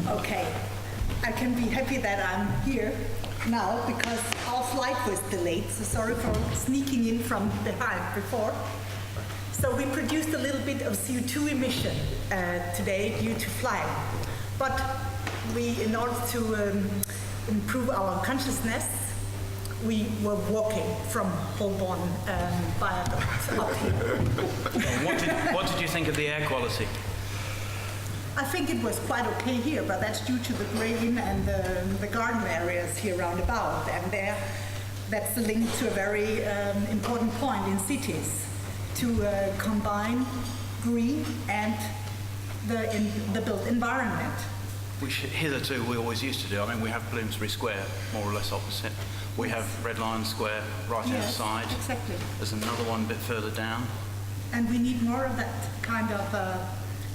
Okay, I can be happy that I'm here now because our flight was delayed, so sorry for sneaking in from behind before. So we produced a little bit of CO2 emission today due to flying. But in order to improve our consciousness, we were walking from Holborn Viaduct up here. What did you think of the air quality? I think it was quite okay here, but that's due to the grain and the garden areas here round about. And that's the link to a very important point in cities, to combine green and the built environment. Which hitherto we always used to do. I mean, we have Bloomsbury Square, more or less opposite. We have Red Lion Square right outside. Exactly. There's another one a bit further down. And we need more of that kind of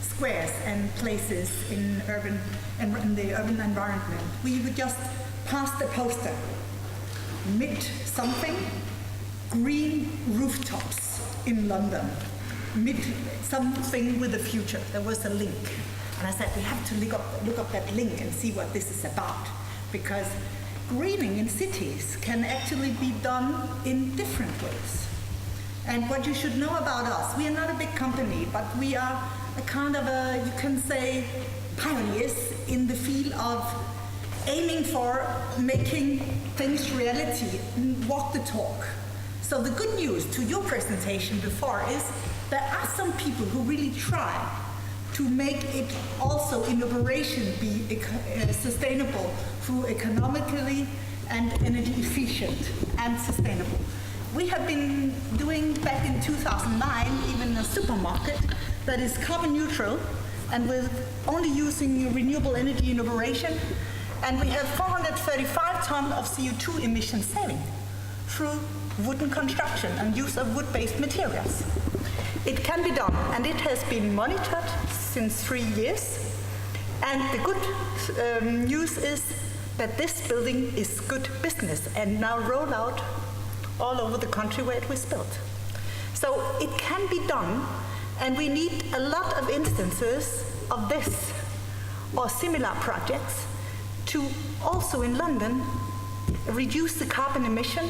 squares and places in the urban environment. We would just pass the poster, mid something, green rooftops in London, mid something with the future. There was a link. And I said, we have to look up that link and see what this is about. Because greening in cities can actually be done in different ways. And what you should know about us, we are not a big company, but we are a kind of you can say, pioneers in the field of aiming for making things reality, walk the talk. So the good news to your presentation before is there are some people who really try to make it also in operation be sustainable through economically and energy efficient and sustainable. We have been doing back in 2009 even a supermarket that is carbon neutral and with only using renewable energy in operation, and we have 435 tons of CO2 emission saving through wooden construction and use of wood-based materials. It can be done, and it has been monitored since 3 years. And the good news is that this building is good business and now roll out all over the country where it was built. So it can be done, and we need a lot of instances of this or similar projects to also in London reduce the carbon emission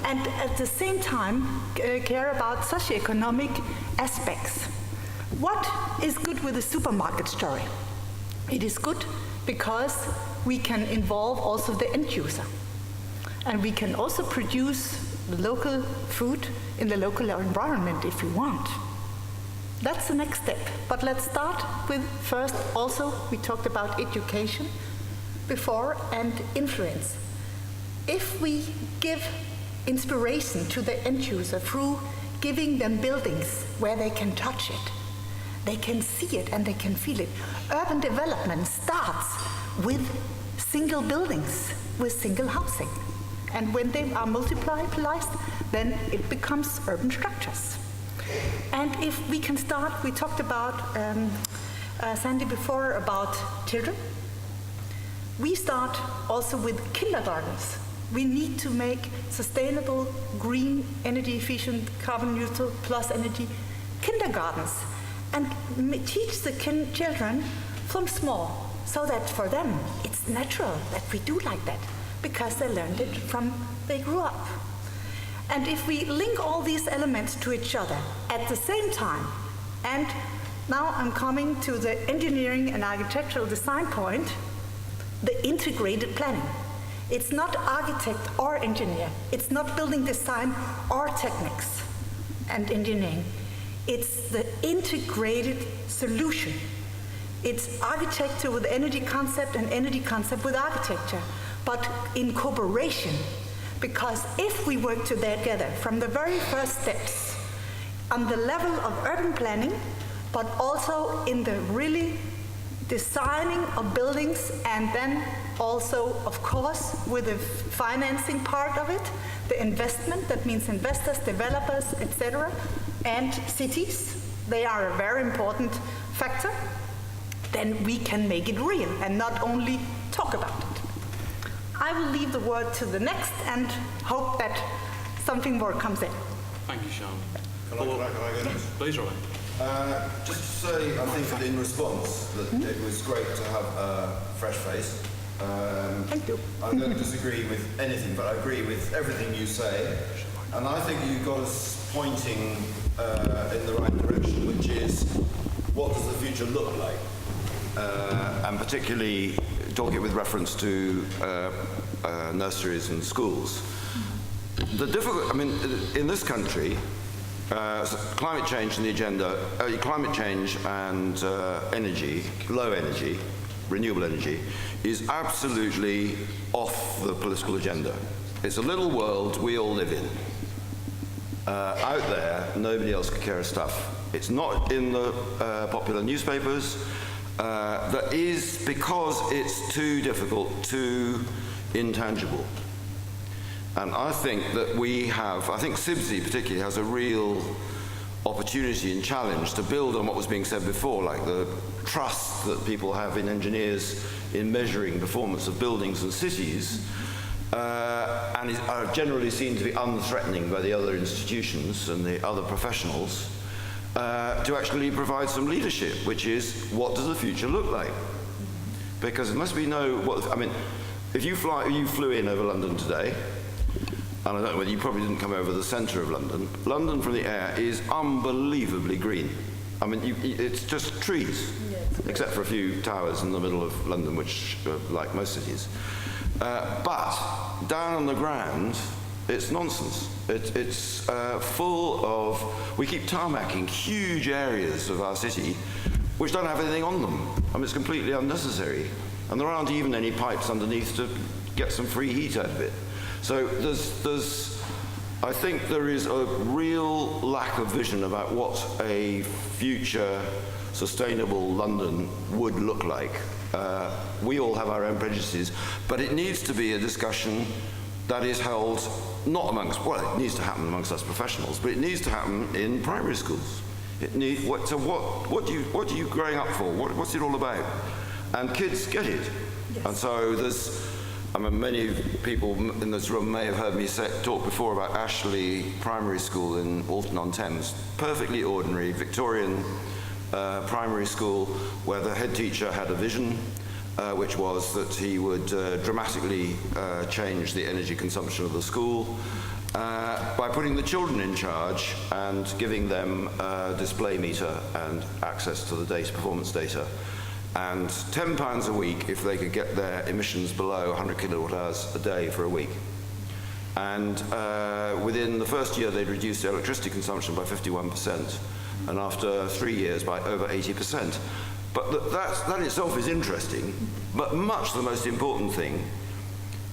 and at the same time care about socioeconomic aspects. What is good with the supermarket story? It is good because we can involve also the end user. And we can also produce the local food in the local environment if we want. That's the next step. But let's start with first also, we talked about education before and influence. If we give inspiration to the end user through giving them buildings where they can touch it, they can see it and they can feel it. Urban development starts with single buildings, with single housing. And when they are multiplied, then it becomes urban structures. And if we can start, we talked about, Sandy before, about children. We start also with kindergartens. We need to make sustainable, green, energy efficient, carbon neutral, plus energy kindergartens and teach the children from small so that for them it's natural that we do like that because they learned it from they grew up. And if we link all these elements to each other at the same time, and now I'm coming to the engineering and architectural design point, the integrated planning. It's not architect or engineer. It's not building design or techniques and engineering. It's the integrated solution. It's architecture with energy concept and energy concept with architecture, but in cooperation. Because if we work together from the very first steps on the level of urban planning, but also in the really designing of buildings, and then also, of course, with the financing part of it, the investment, that means investors, developers, etc., and cities, they are a very important factor, then we can make it real and not only talk about it. I will leave the word to the next and hope that something more comes in. Thank you, Sean. Can I go next? Please, Robin. Just to say, I think in response that it was great to have a fresh face. Thank you. I don't disagree with anything, but I agree with everything you say. And I think you got us pointing in the right direction, which is what does the future look like? And particularly talking with reference to nurseries and schools. The difficult, I mean, in this country, climate change and the agenda, climate change and energy, low energy, renewable energy, is absolutely off the political agenda. It's a little world we all live in. Out there, nobody else could care a stuff. It's not in the popular newspapers. That is because it's too difficult, too intangible. And I think that I think CIBSE particularly has a real opportunity and challenge to build on what was being said before, like the trust that people have in engineers in measuring performance of buildings and cities, and are generally seen to be unthreatening by the other institutions and the other professionals, to actually provide some leadership, which is, what does the future look like? Because unless we know I mean, if you flew in over London today, and I don't know whether you probably didn't come over the centre of London. London from the air is unbelievably green. I mean, it's just trees, except for a few towers in the middle of London, which are like most cities. But down on the ground, it's nonsense. It's full of, we keep tarmacking huge areas of our city which don't have anything on them. I mean, it's completely unnecessary. And there aren't even any pipes underneath to get some free heat out of it. So I think there is a real lack of vision about what a future sustainable London would look like. We all have our own prejudices, but it needs to be a discussion that is held not amongst, well, it needs to happen amongst us professionals, but it needs to happen in primary schools. So what are you growing up for? What's it all about? And kids get it. Yes. And so I mean, many people in this room may have heard me talk before about Ashley Primary School in Alton-on-Thames. Perfectly ordinary Victorian primary school where the head teacher had a vision, which was that he would dramatically change the energy consumption of the school by putting the children in charge and giving them a display meter and access to the performance data. And £10 a week if they could get their emissions below 100 kilowatt hours a day for a week. And within the first year, they'd reduced electricity consumption by 51%, and after 3 years by over 80%. But that itself is interesting, but much the most important thing,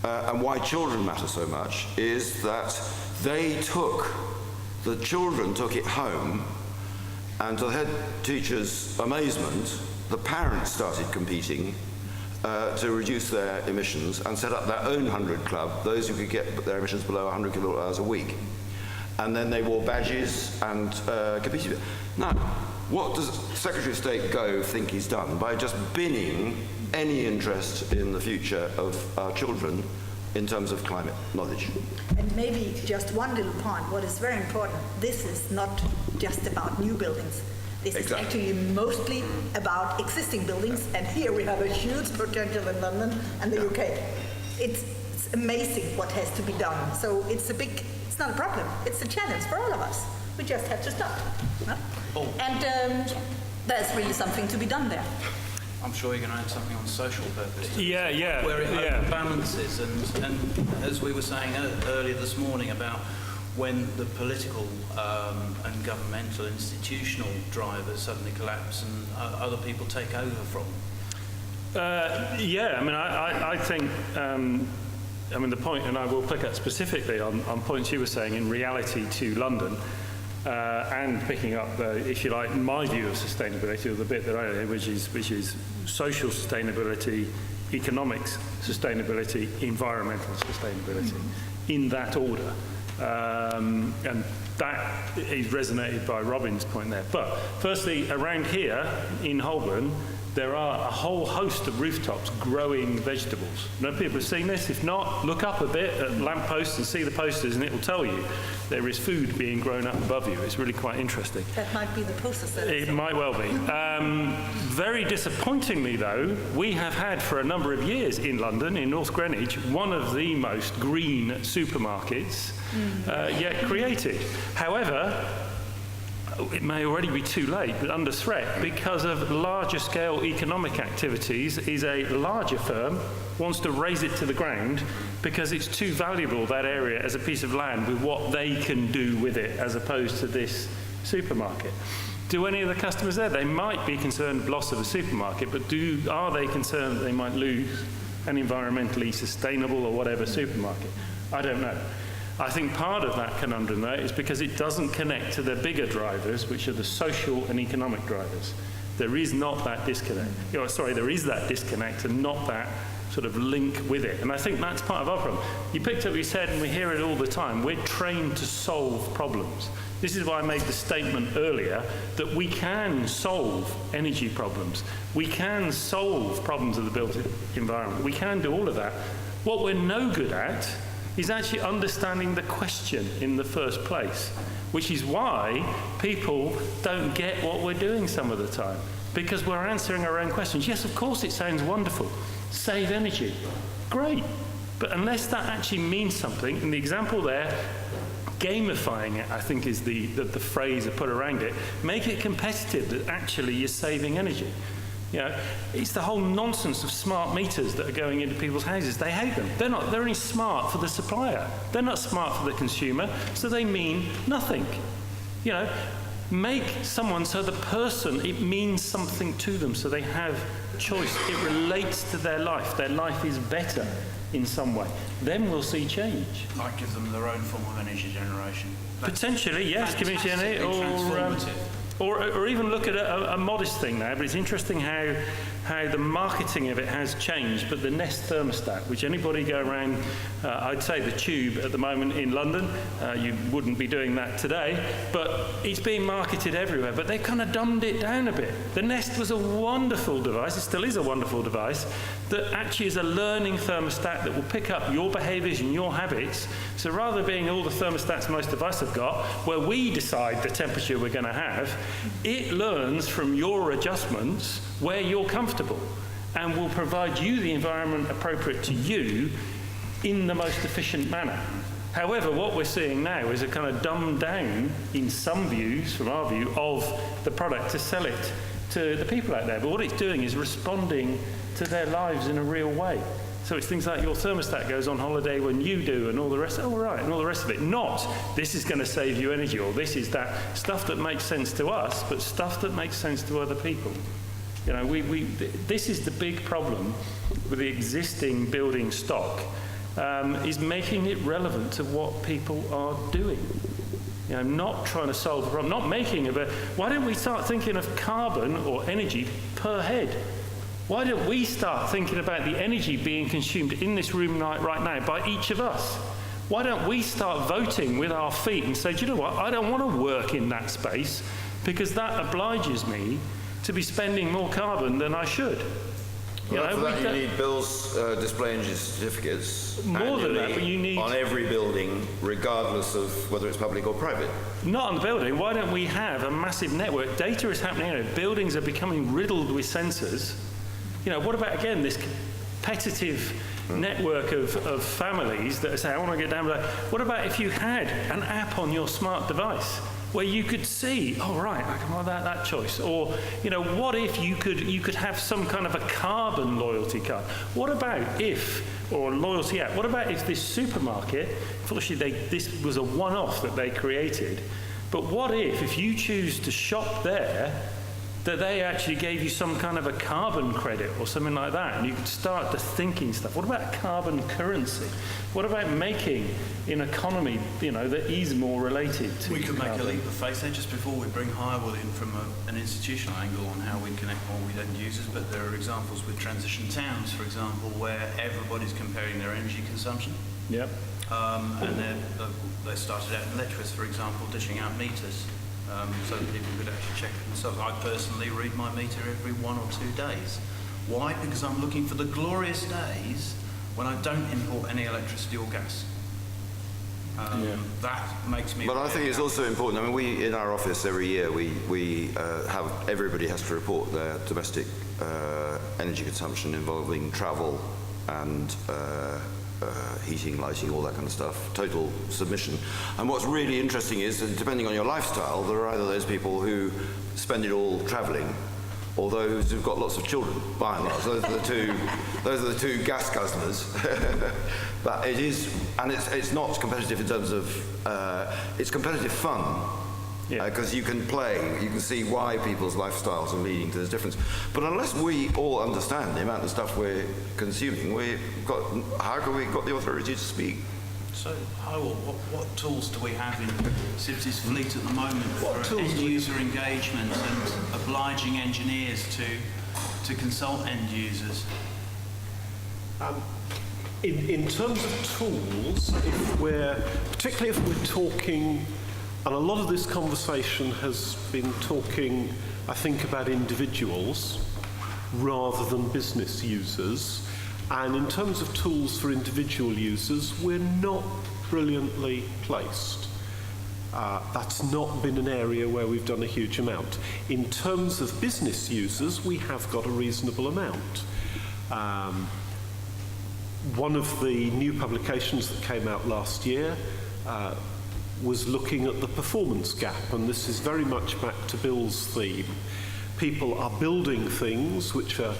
and why children matter so much, is that the children took it home, and to the head teacher's amazement, the parents started competing to reduce their emissions and set up their own 100 club, those who could get their emissions below 100 kilowatt hours a week. And then they wore badges and competed. Now, what does Secretary of State Gove think he's done by just binning any interest in the future of our children in terms of climate knowledge? And maybe just one little point, what is very important, this is not just about new buildings. This is actually mostly about existing buildings, and here we have a huge potential in London and the UK. It's amazing what has to be done. So it's not a problem. It's a challenge for all of us. We just have to stop. Huh? Oh. And there's really something to be done there. I'm sure you're going to add something on social purpose. Yeah. Where it balances, and as we were saying earlier this morning about when the political and governmental institutional drivers suddenly collapse and other people take over from. I mean, I think, I mean, the point, and I will pick up specifically on points you were saying in reality to London, and picking up, if you like, my view of sustainability, or the bit that I know, which is social sustainability, economics sustainability, environmental sustainability, in that order. And that is resonated by Robin's point there. But firstly, around here in Holborn, there are a whole host of rooftops growing vegetables. No people have seen this? If not, look up a bit at lampposts and see the posters, and it will tell you there is food being grown up above you. It's really quite interesting. That might be the posters. It might well be. Very disappointingly, though, we have had for a number of years in London, in North Greenwich, one of the most green supermarkets yet created. However, it may already be too late, but under threat because of larger scale economic activities. Is a larger firm wants to raze it to the ground because it's too valuable, that area, as a piece of land with what they can do with it as opposed to this supermarket. Do any of the customers there? They might be concerned loss of the supermarket, but are they concerned that they might lose an environmentally sustainable or whatever supermarket? I don't know. I think part of that conundrum there is because it doesn't connect to the bigger drivers, which are the social and economic drivers. There is not that disconnect. There is that disconnect and not that sort of link with it. And I think that's part of our problem. You picked up what you said, and we hear it all the time. We're trained to solve problems. This is why I made the statement earlier that we can solve energy problems. We can solve problems of the built environment. We can do all of that. What we're no good at is actually understanding the question in the first place, which is why people don't get what we're doing some of the time, because we're answering our own questions. Yes, of course it sounds wonderful. Save energy. Great. But unless that actually means something, and the example there, gamifying it, I think is the phrase I put around it, make it competitive that actually you're saving energy. You know, it's the whole nonsense of smart meters that are going into people's houses. They hate them. They're only smart for the supplier. They're not smart for the consumer, so they mean nothing. You know, make someone so the person, it means something to them, so they have choice. It relates to their life. Their life is better in some way. Then we'll see change. Might give them their own form of energy generation. Potentially, yes, community energy, or even look at a modest thing now, but it's interesting how the marketing of it has changed, but the Nest thermostat, which anybody go around, I'd say the Tube at the moment in London, you wouldn't be doing that today, but it's being marketed everywhere, but they've kind of dumbed it down a bit. The Nest was a wonderful device, it still is a wonderful device, that actually is a learning thermostat that will pick up your behaviours and your habits. So rather than being all the thermostats most of us have got, where we decide the temperature we're going to have, it learns from your adjustments where you're comfortable and will provide you the environment appropriate to you in the most efficient manner. However, what we're seeing now is a kind of dumbed down, in some views, from our view, of the product to sell it to the people out there. But what it's doing is responding to their lives in a real way. So it's things like your thermostat goes on holiday when you do, and all the rest, and all the rest of it. Not, this is going to save you energy, or this is that. Stuff that makes sense to us, but stuff that makes sense to other people. You know, this is the big problem with the existing building stock, is making it relevant to what people are doing. You know, not trying to solve the problem, not making why don't we start thinking of carbon or energy per head? Why don't we start thinking about the energy being consumed in this room right now by each of us? Why don't we start voting with our feet and say, do you know what, I don't want to work in that space because that obliges me to be spending more carbon than I should. Well, for that you need bills display energy certificates more than that, but you need on every building, regardless of whether it's public or private. Not on the building. Why don't we have a massive network? Data is happening. You know, buildings are becoming riddled with sensors. You know, what about, again, this competitive network of families that say, I want to get down with that. What about if you had an app on your smart device where you could see, oh, right, I can have that choice? Or, you know, what if you could have some kind of a carbon loyalty card? What about if, or loyalty app, what about if this supermarket, unfortunately, this was a one-off that they created, but what if you choose to shop there, that they actually gave you some kind of a carbon credit or something like that, and you could start to thinking stuff. What about carbon currency? What about making an economy, you know, that is more related to We could carbon? make a leap of faith there just before we bring Hywel in from an institutional angle on how we connect more with end users, but there are examples with transition towns, for example, where everybody's comparing their energy consumption. Yep. And they started out in Letchworth, for example, dishing out meters. so that people could actually check it themselves. I personally read my meter every 1 or 2 days. Why? Because I'm looking for the glorious days when I don't import any electricity or gas. That makes me... But I think it's also important. I mean, we, in our office every year, we have, everybody has to report their domestic energy consumption involving travel and heating, lighting, all that kind of stuff, total submission. And what's really interesting is that depending on your lifestyle, there are either those people who spend it all travelling, or those who've got lots of children, by and large. Those are the two gas guzzlers. But it is, and it's not competitive in terms of, it's competitive fun. Because you can play, you can see why people's lifestyles are leading to this difference. But unless we all understand the amount of stuff we're consuming, how can we got the authority to speak? So, Hywel, what tools do we have in CIBSE's fleet at the moment for end-user engagement and obliging engineers to consult end users? In terms of tools, particularly if we're talking, and a lot of this conversation has been talking, I think, about individuals rather than business users. And in terms of tools for individual users, we're not brilliantly placed. That's not been an area where we've done a huge amount. In terms of business users, we have got a reasonable amount. One of the new publications that came out last year was looking at the performance gap, and this is very much back to Bill's theme. People are building things which are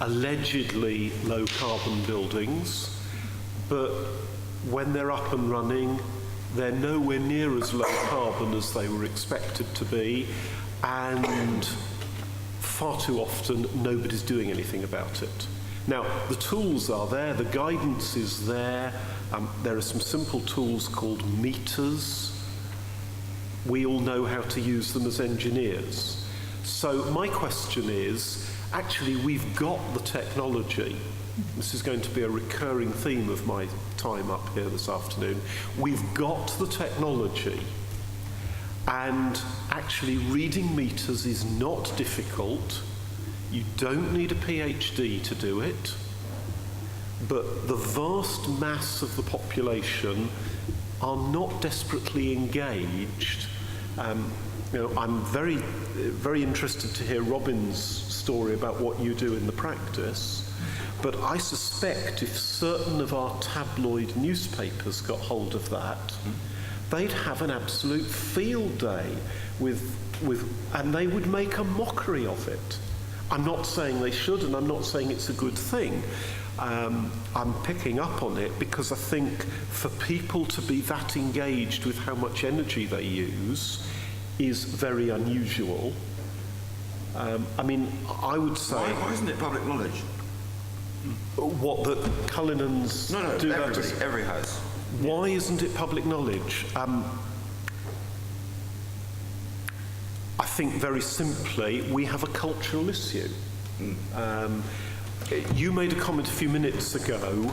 allegedly low carbon buildings, but when they're up and running, they're nowhere near as low carbon as they were expected to be, and far too often nobody's doing anything about it. Now, the tools are there, the guidance is there. There are some simple tools called meters. We all know how to use them as engineers. So my question is, actually we've got the technology. This is going to be a recurring theme of my time up here this afternoon. We've got the technology, and actually reading meters is not difficult. You don't need a PhD to do it. But the vast mass of the population are not desperately engaged. I'm very, very interested to hear Robin's story about what you do in the practice. But I suspect if certain of our tabloid newspapers got hold of that, they'd have an absolute field day and they would make a mockery of it. I'm not saying they should, and I'm not saying it's a good thing. I'm picking up on it because I think for people to be that engaged with how much energy they use is very unusual. I mean, I would say... Why isn't it public knowledge? What, that Cullinans do that? No, every house. Why isn't it public knowledge? I think very simply, we have a cultural issue. You made a comment a few minutes ago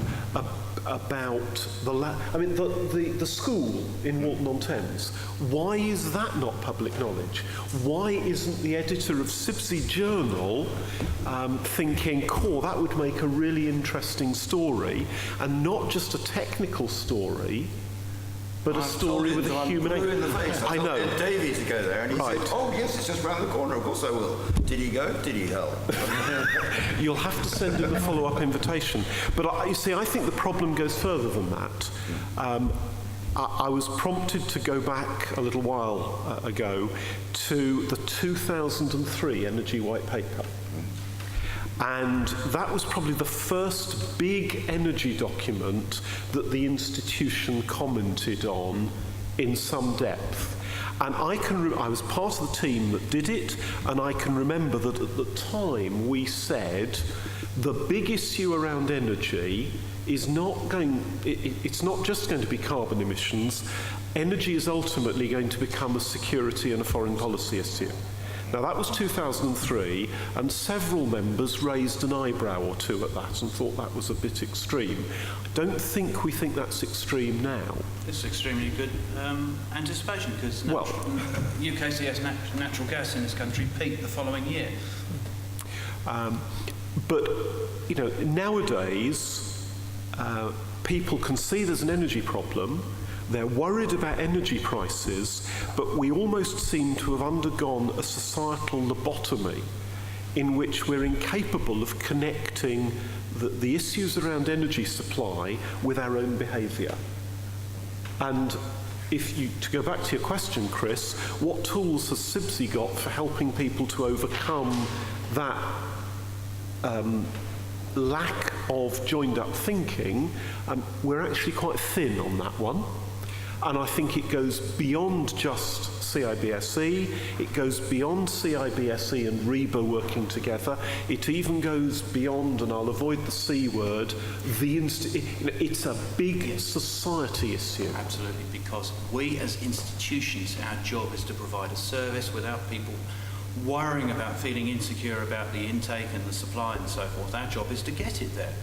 about the school in Walton-on-Thames. Why is that not public knowledge? Why isn't the editor of CIBSE Journal thinking, that would make a really interesting story, and not just a technical story, but a story with a human in the face. I know. Davies to go there, and he said, "Oh yes, it's just round the corner. Of course I will." Did he go? Did he help? You'll have to send him a follow-up invitation. But you see, I think the problem goes further than that. I was prompted to go back a little while ago to the 2003 Energy White Paper. And that was probably the first big energy document that the institution commented on in some depth. And I was part of the team that did it, and I can remember that at the time we said the big issue around energy is it's not just going to be carbon emissions. Energy is ultimately going to become a security and a foreign policy issue. Now that was 2003, and several members raised an eyebrow or two at that and thought that was a bit extreme. I don't think we think that's extreme now. It's extremely good anticipation, because UKCS natural gas in this country peaked the following year. But, you know, nowadays, people can see there's an energy problem, they're worried about energy prices, but we almost seem to have undergone a societal lobotomy in which we're incapable of connecting the issues around energy supply with our own behaviour. And to go back to your question, Chris, what tools has CIBSE got for helping people to overcome that lack of joined-up thinking? We're actually quite thin on that one. And I think it goes beyond just CIBSE, it goes beyond CIBSE and REBA working together, it even goes beyond, and I'll avoid the C word, it's a big society issue. Absolutely, because we as institutions, our job is to provide a service without people worrying about feeling insecure about the intake and the supply and so forth. Our job is to get it there.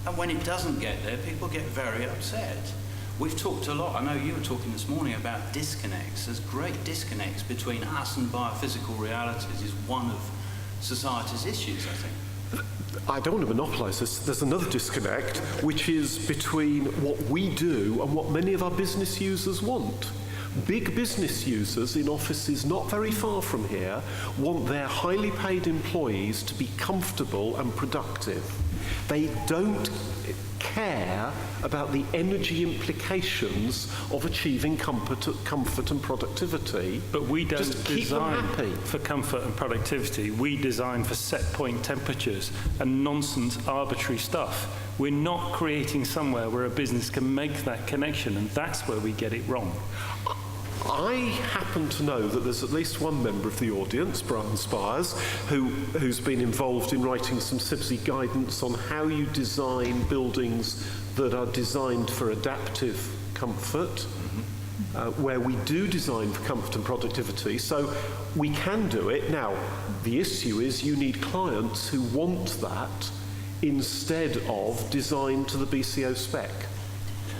And when it doesn't get there, people get very upset. We've talked a lot, I know you were talking this morning about disconnects. There's great disconnects between us and biophysical realities is one of society's issues, I think. I don't want to monopolise this. There's another disconnect, which is between what we do and what many of our business users want. Big business users in offices not very far from here want their highly paid employees to be comfortable and productive. They don't care about the energy implications of achieving comfort and productivity. But we don't just keep them happy. For comfort and productivity. We design for set point temperatures and nonsense arbitrary stuff. We're not creating somewhere where a business can make that connection, and that's where we get it wrong. I happen to know that there's at least one member of the audience, Brian Spires, who's been involved in writing some CIBSE guidance on how you design buildings that are designed for adaptive comfort, where we do design for comfort and productivity. So we can do it. Now, the issue is you need clients who want that instead of design to the BCO spec.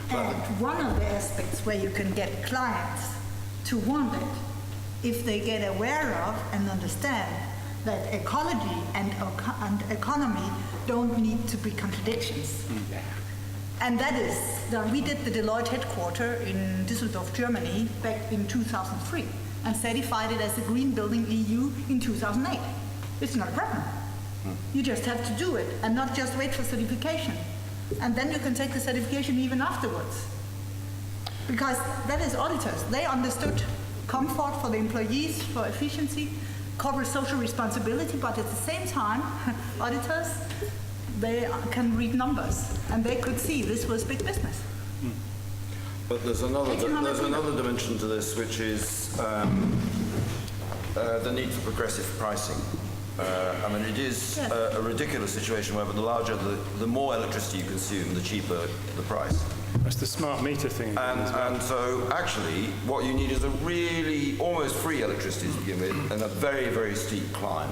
And one of the aspects where you can get clients to want it, if they get aware of and understand that ecology and economy don't need to be contradictions. And that is, we did the Deloitte headquarters in Düsseldorf, Germany, back in 2003, and certified it as a Green Building EU in 2008. It's not a problem. You just have to do it and not just wait for certification. And then you can take the certification even afterwards. Because that is auditors. They understood comfort for the employees, for efficiency, corporate social responsibility, but at the same time, auditors, they can read numbers, and they could see this was big business. But there's another dimension to this, which is the need for progressive pricing. I mean, it is a ridiculous situation where the more electricity you consume, the cheaper the price. That's the smart meter thing. And so actually what you need is a really almost free electricity to begin with and a very, very steep climb.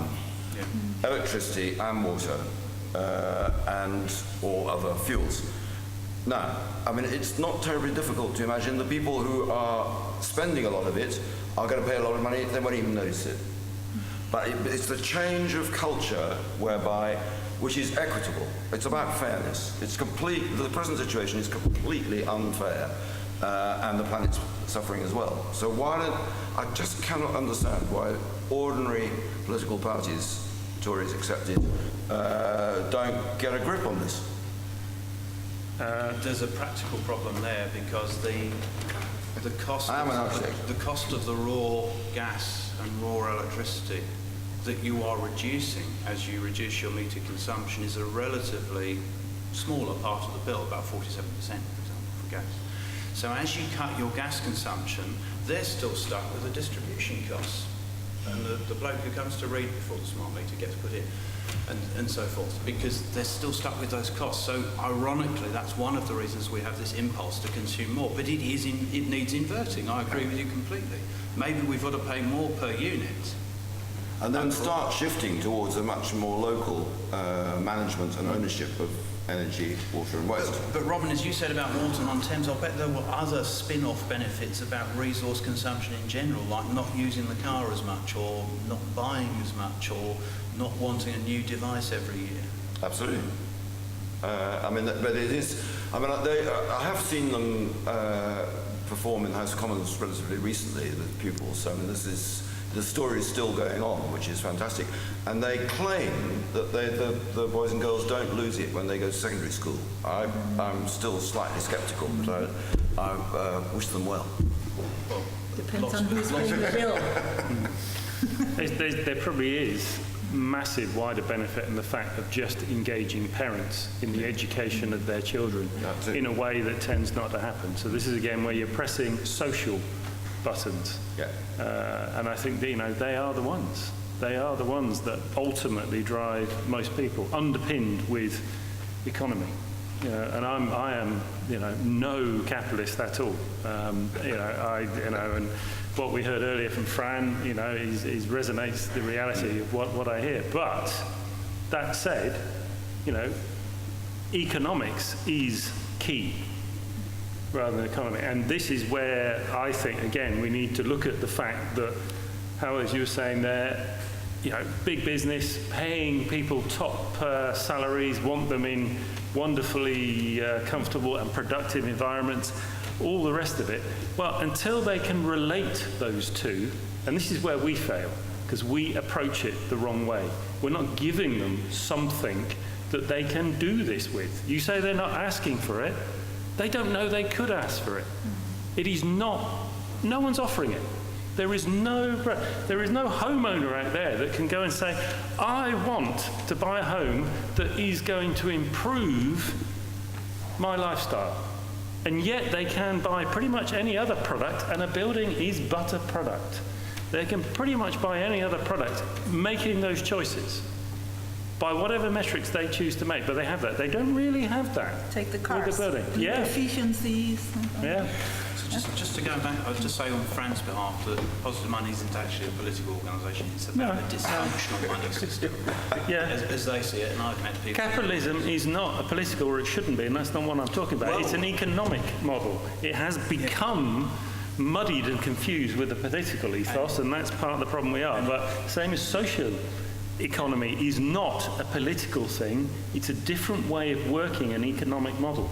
Electricity and water and all other fuels. Now, I mean, it's not terribly difficult to imagine the people who are spending a lot of it are going to pay a lot of money, they won't even notice it. But it's the change of culture which is equitable. It's about fairness. The present situation is completely unfair, and the planet's suffering as well. So I just cannot understand why ordinary political parties, Tories accepted, don't get a grip on this. There's a practical problem there because the cost of the raw gas and raw electricity that you are reducing as you reduce your meter consumption is a relatively smaller part of the bill, about 47%, for example, for gas. So as you cut your gas consumption, they're still stuck with the distribution costs. And the bloke who comes to read before the smart meter gets put in, and so forth, because they're still stuck with those costs. So ironically, that's one of the reasons we have this impulse to consume more. But it needs inverting. I agree with you completely. Maybe we've got to pay more per unit. and then start shifting towards a much more local management and ownership of energy, water and waste. But Robin, as you said about Walton-on-Thames, I bet there were other spin-off benefits about resource consumption in general, like not using the car as much, or not buying as much, or not wanting a new device every year. Absolutely. I mean, but it is. I mean, I have seen them perform in House of Commons relatively recently, the pupils. I mean, the story is still going on, which is fantastic. And they claim that the boys and girls don't lose it when they go to secondary school. I'm still slightly sceptical, but I wish them well. Depends on who's paying the bill. There probably is massive wider benefit in the fact of just engaging parents in the education of their children in a way that tends not to happen. So this is again where you're pressing social buttons. Yeah. And I think that, they are the ones. They are the ones that ultimately drive most people, underpinned with economy. And I am, no capitalist at all. And what we heard earlier from Fran, is resonates the reality of what I hear. But that said, economics is key rather than economy. And this is where I think, again, we need to look at the fact that, how, as you were saying there, big business paying people top salaries, want them in wonderfully comfortable and productive environments, all the rest of it. Well, until they can relate those two, and this is where we fail, because we approach it the wrong way. We're not giving them something that they can do this with. You say they're not asking for it. They don't know they could ask for it. It is not, no one's offering it. There is no homeowner out there that can go and say, I want to buy a home that is going to improve my lifestyle. And yet they can buy pretty much any other product, and a building is but a product. They can pretty much buy any other product, making those choices by whatever metrics they choose to make. But they have that. They don't really have that. Take the cars. With the building. Yeah. Efficiencies. Yeah. So just to go back, I'll just say on Fran's behalf that Positive Money isn't actually a political organisation. It's about a dysfunctional money system, as they see it. And I've met people. Capitalism is not a political, or it shouldn't be, and that's not what I'm talking about. It's an economic model. It has become muddied and confused with the political ethos, and that's part of the problem we are. But same as social economy is not a political thing. It's a different way of working an economic model.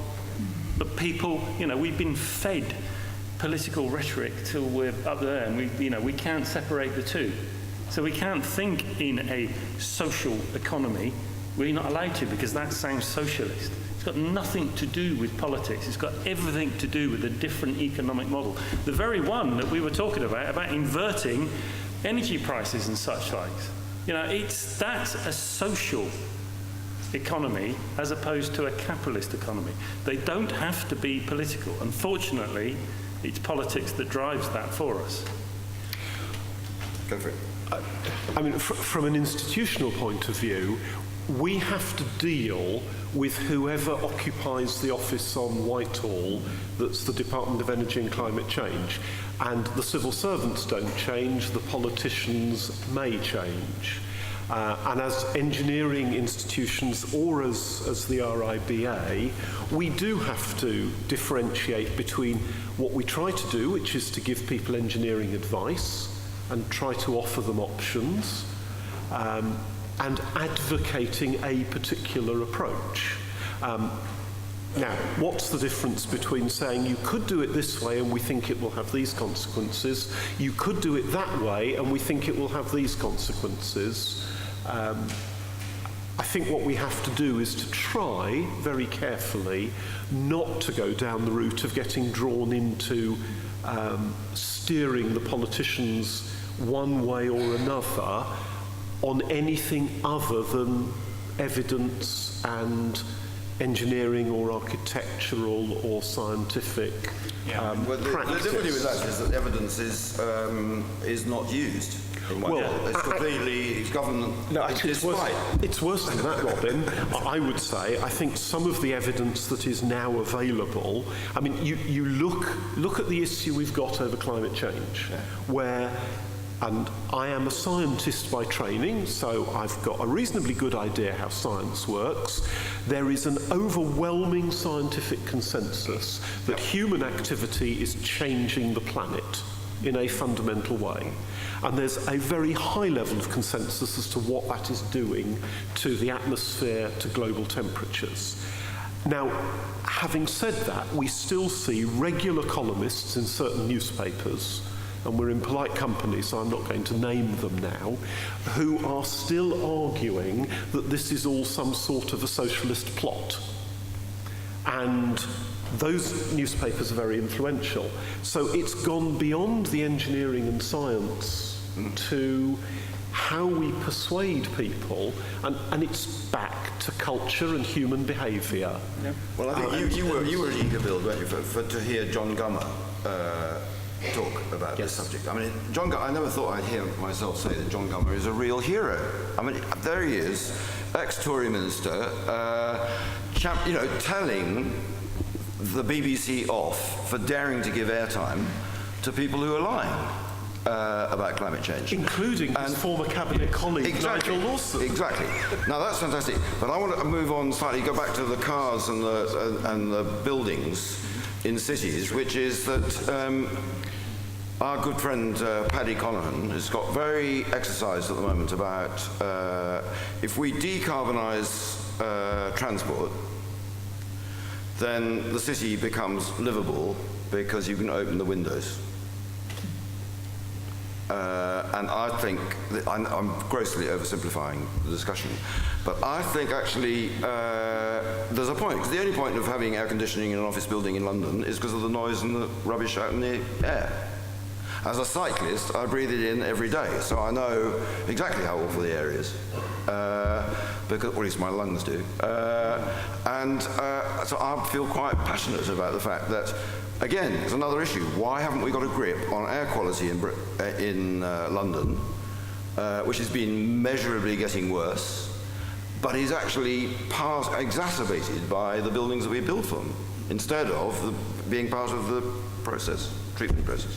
But people, we've been fed political rhetoric till we're up there, and we can't separate the two. So we can't think in a social economy. We're not allowed to, because that sounds socialist. It's got nothing to do with politics. It's got everything to do with a different economic model. The very one that we were talking about inverting energy prices and such likes. That's a social economy as opposed to a capitalist economy. They don't have to be political. Unfortunately, it's politics that drives that for us. Go for it. I mean, from an institutional point of view, we have to deal with whoever occupies the office on Whitehall that's the Department of Energy and Climate Change. And the civil servants don't change, the politicians may change. And as engineering institutions, or as the RIBA, we do have to differentiate between what we try to do, which is to give people engineering advice and try to offer them options, and advocating a particular approach. Now, what's the difference between saying you could do it this way and we think it will have these consequences, you could do it that way and we think it will have these consequences? I think what we have to do is to try very carefully not to go down the route of getting drawn into steering the politicians one way or another on anything other than evidence and engineering or architectural or scientific Well, the difficulty with that is that evidence is not used. It's completely government. No, actually, it's worse than that, Robin. I would say, I think some of the evidence that is now available, I mean, you look at the issue we've got over climate change, where And I am a scientist by training, so I've got a reasonably good idea how science works. There is an overwhelming scientific consensus that human activity is changing the planet in a fundamental way. And there's a very high level of consensus as to what that is doing to the atmosphere, to global temperatures. Now, having said that, we still see regular columnists in certain newspapers, and we're in polite company, so I'm not going to name them now, who are still arguing that this is all some sort of a socialist plot. And those newspapers are very influential. So it's gone beyond the engineering and science to how we persuade people, and it's back to culture and human behaviour. Yeah. Well, I think you were eager, Bill, weren't you, to hear John Gummer talk about this subject. I mean, I never thought I'd hear myself say that John Gummer is a real hero. I mean, there he is, ex-Tory minister, telling the BBC off for daring to give airtime to people who are lying about climate change. Including his former cabinet colleague, Nigel Lawson. Exactly. Now, that's fantastic. But I want to move on slightly, go back to the cars and the buildings in cities, which is that our good friend Paddy Cullinan has got very exercised at the moment about if we decarbonise transport, then the city becomes livable because you can open the windows. And I think, that I'm grossly oversimplifying the discussion, but I think actually there's a point. The only point of having air conditioning in an office building in London is because of the noise and the rubbish out in the air. As a cyclist, I breathe it in every day, so I know exactly how awful the air is, because, or at least my lungs do. So I feel quite passionate about the fact that, again, it's another issue. Why haven't we got a grip on air quality in London, which has been measurably getting worse, but is actually exacerbated by the buildings that we build them, instead of being part of the treatment process?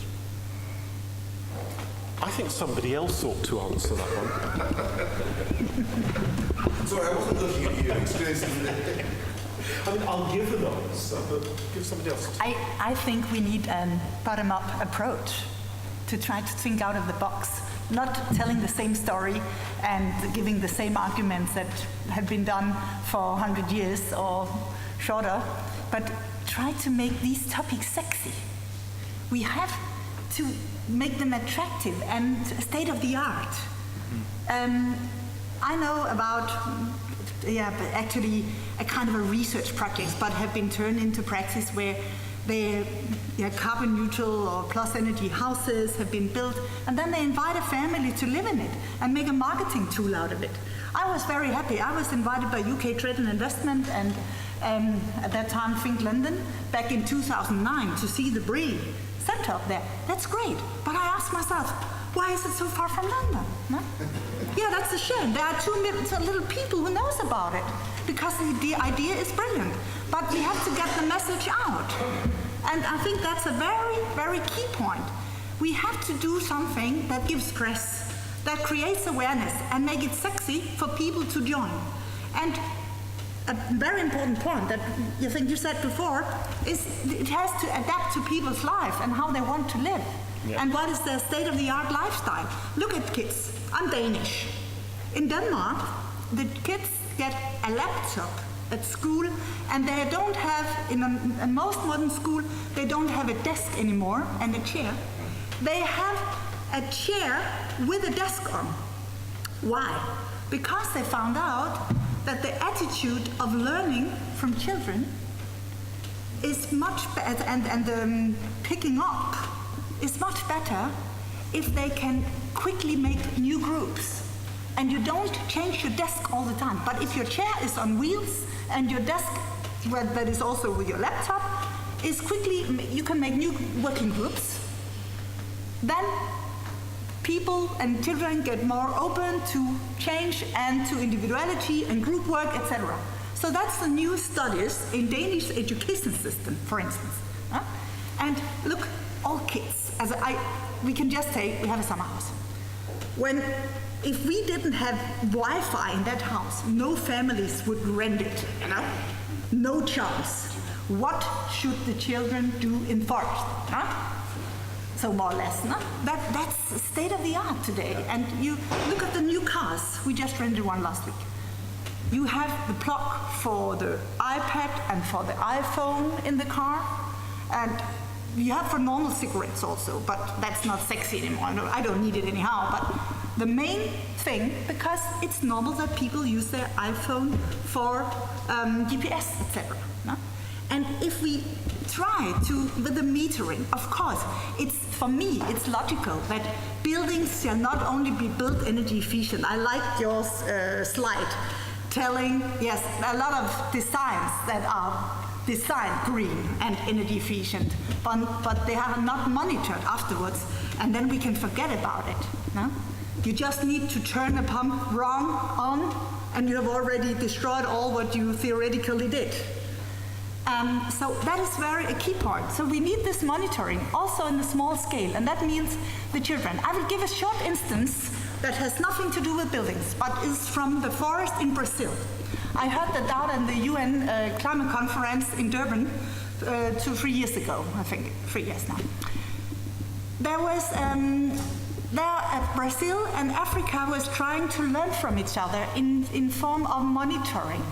I think somebody else ought to answer that one. Sorry, I wasn't looking at you exclusively. I mean, I'll give an answer, but give somebody else. I think we need a bottom-up approach to try to think out of the box, not telling the same story and giving the same arguments that have been done for 100 years or shorter, but try to make these topics sexy. We have to make them attractive and state-of-the-art. I know about actually a kind of a research project, but have been turned into practice where they carbon neutral or plus energy houses have been built, and then they invite a family to live in it and make a marketing tool out of it. I was very happy. I was invited by UK Trade and Investment and at that time Think London back in 2009 to see the BRI centre up there. That's great, but I asked myself, why is it so far from London? No? Yeah, that's a shame. There are two little people who knows about it, because the idea is brilliant. But we have to get the message out. And I think that's a very, very key point. We have to do something that gives press, that creates awareness, and make it sexy for people to join. And a very important point that you think you said before is it has to adapt to people's life and how they want to live. Yeah. And what is their state-of-the-art lifestyle? Look at kids. I'm Danish. In Denmark, the kids get a laptop at school, and they don't have, in most modern school, they don't have a desk anymore and a chair. They have a chair with a desk on. Why? Because they found out that the attitude of learning from children is much better, and the picking up is much better if they can quickly make new groups. And you don't change your desk all the time. But if your chair is on wheels and your desk, well, that is also with your laptop, is quickly, you can make new working groups. Then people and children get more open to change and to individuality and group work, etc. So that's the new studies in Danish education system, for instance. And look, all kids, we can just say we have a summer house. If we didn't have Wi-Fi in that house, no families would rent it, you know? No chance. What should the children do in forest? Huh? So more or less, no? That's state of the art today. And you look at the new cars. We just rented one last week. You have the plug for the iPad and for the iPhone in the car, and you have for normal cigarettes also, but that's not sexy anymore. No, I don't need it anyhow. But the main thing, because it's normal that people use their iPhone for GPS, etc. No? And if we try to, with the metering, of course, for me, it's logical that buildings shall not only be built energy efficient. I like your slide telling, yes, a lot of designs that are designed green and energy efficient, but they are not monitored afterwards, and then we can forget about it. No? You just need to turn a pump wrong on, and you have already destroyed all what you theoretically did. So that is a key part. So we need this monitoring also in the small scale, and that means the children. I will give a short instance that has nothing to do with buildings, but is from the forest in Brazil. I heard that down in the UN climate conference in Durban 3 years ago, I think, 3 years now. There was, Brazil and Africa was trying to learn from each other in form of monitoring.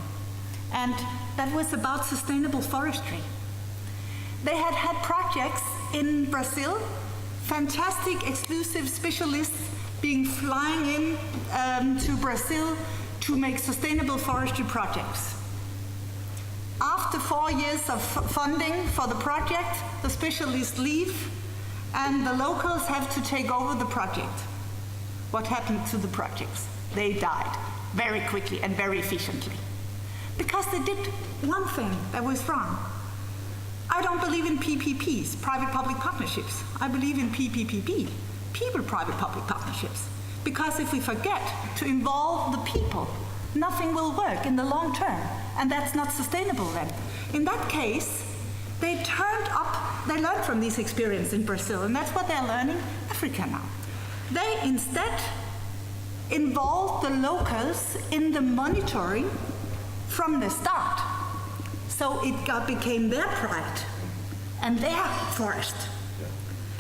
And that was about sustainable forestry. They had projects in Brazil, fantastic exclusive specialists being flying in to Brazil to make sustainable forestry projects. After 4 years of funding for the project, the specialists leave and the locals have to take over the project. What happened to the projects? They died very quickly and very efficiently. Because they did one thing that was wrong. I don't believe in PPPs, private-public partnerships. I believe in PPPP, people-private-public partnerships. Because if we forget to involve the people, nothing will work in the long term, and that's not sustainable then. In that case, they learned from this experience in Brazil, and that's what they're learning in Africa now. They instead involved the locals in the monitoring from the start. So it became their pride and their forest.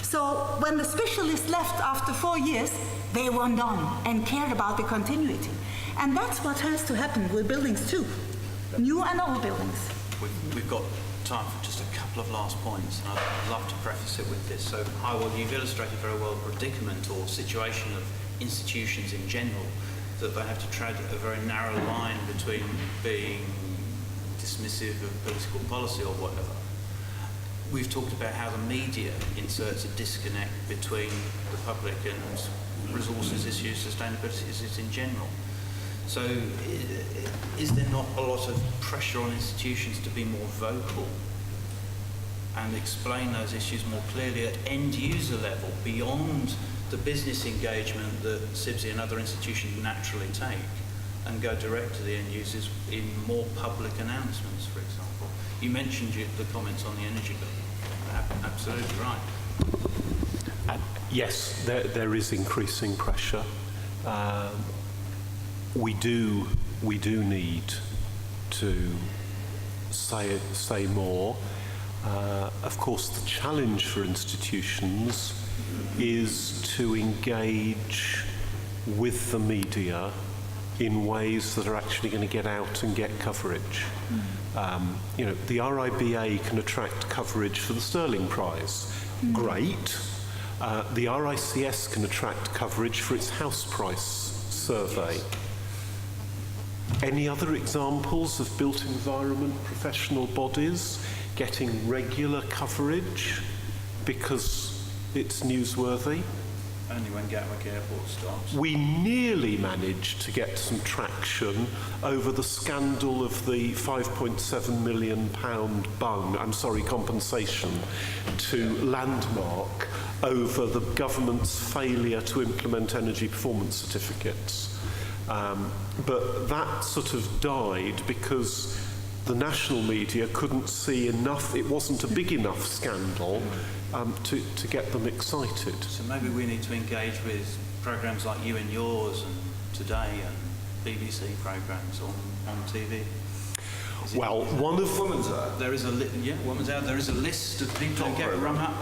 So when the specialists left after 4 years, they went on and cared about the continuity. And that's what has to happen with buildings too, new and old buildings. We've got time for just a couple of last points, and I'd love to preface it with this. So, Hywel, you've illustrated very well the predicament or situation of institutions in general, that they have to tread a very narrow line between being dismissive of political policy or whatever. We've talked about how the media inserts a disconnect between the public and resources issues, sustainability issues in general. So is there not a lot of pressure on institutions to be more vocal and explain those issues more clearly at end user level beyond the business engagement that CIBSE and other institutions naturally take, and go direct to the end users in more public announcements, for example? You mentioned the comments on the energy bill. Absolutely right. Yes, there is increasing pressure. We do need to say more. Of course, the challenge for institutions is to engage with the media in ways that are actually going to get out and get coverage. The RIBA can attract coverage for the Sterling Prize. Great. The RICS can attract coverage for its house price survey. Yes. Any other examples of built environment professional bodies getting regular coverage because it's newsworthy? Only when Gatwick Airport stops. We nearly managed to get some traction over the scandal of the £5.7 million compensation to Landmark over the government's failure to implement energy performance certificates. But that sort of died because the national media couldn't see enough, it wasn't a big enough scandal to get them excited. So maybe we need to engage with programs like You and Yours and Today and BBC programs on TV? Well, one of Women's Hour. There is a Women's Hour. There is a list of people who get rung up.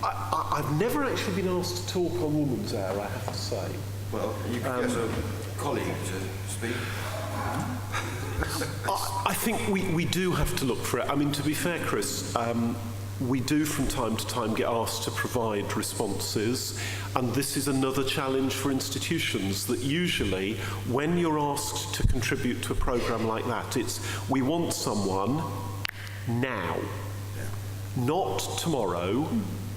I've never actually been asked to talk on Woman's Hour, I have to say. Well, you could get a colleague to speak. I think we do have to look for it. I mean, to be fair, Chris, we do from time to time get asked to provide responses, and this is another challenge for institutions, that usually when you're asked to contribute to a programme like that, it's we want someone now, not tomorrow,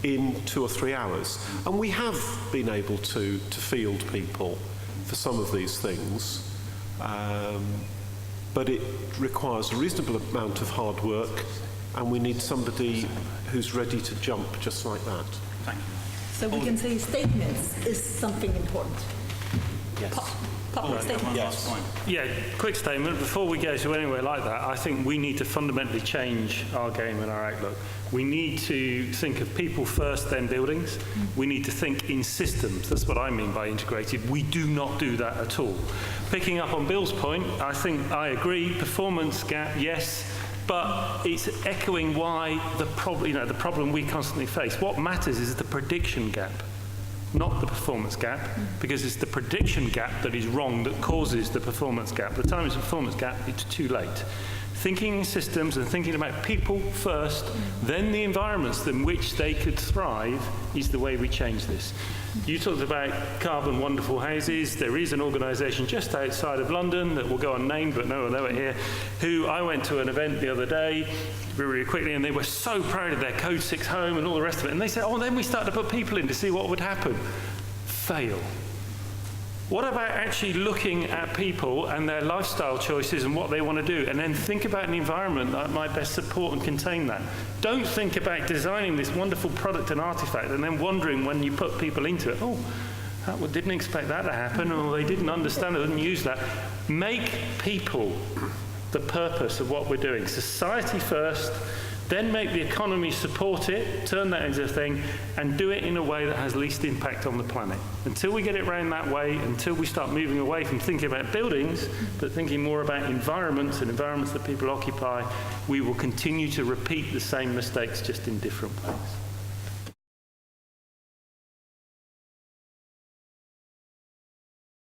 in 2 or 3 hours. And we have been able to field people for some of these things, but it requires a reasonable amount of hard work, and we need somebody who's ready to jump just like that. Thank you. So we can say statements is something important. Yes. Public statements. One last point. Yeah, quick statement. Before we go to anywhere like that, I think we need to fundamentally change our game and our outlook. We need to think of people first, then buildings. We need to think in systems. That's what I mean by integrated. We do not do that at all. Picking up on Bill's point, I think I agree. Performance gap, yes. But it's echoing why the problem we constantly face. What matters is the prediction gap, not the performance gap, because it's the prediction gap that is wrong that causes the performance gap. The time it's a performance gap, it's too late. Thinking in systems and thinking about people first, then the environments in which they could thrive is the way we change this. You talked about carbon wonderful houses. There is an organisation just outside of London that will go unnamed, but no one will know it here, who I went to an event the other day really quickly, and they were so proud of their Code 6 home and all the rest of it. And they said, oh, then we started to put people in to see what would happen. Fail. What about actually looking at people and their lifestyle choices and what they want to do, and then think about an environment that might best support and contain that? Don't think about designing this wonderful product and artifact and then wondering when you put people into it, oh, didn't expect that to happen, or they didn't understand it, didn't use that. Make people the purpose of what we're doing. Society first, then make the economy support it, turn that into a thing, and do it in a way that has least impact on the planet. Until we get it around that way, until we start moving away from thinking about buildings, but thinking more about environments and environments that people occupy, we will continue to repeat the same mistakes just in different ways.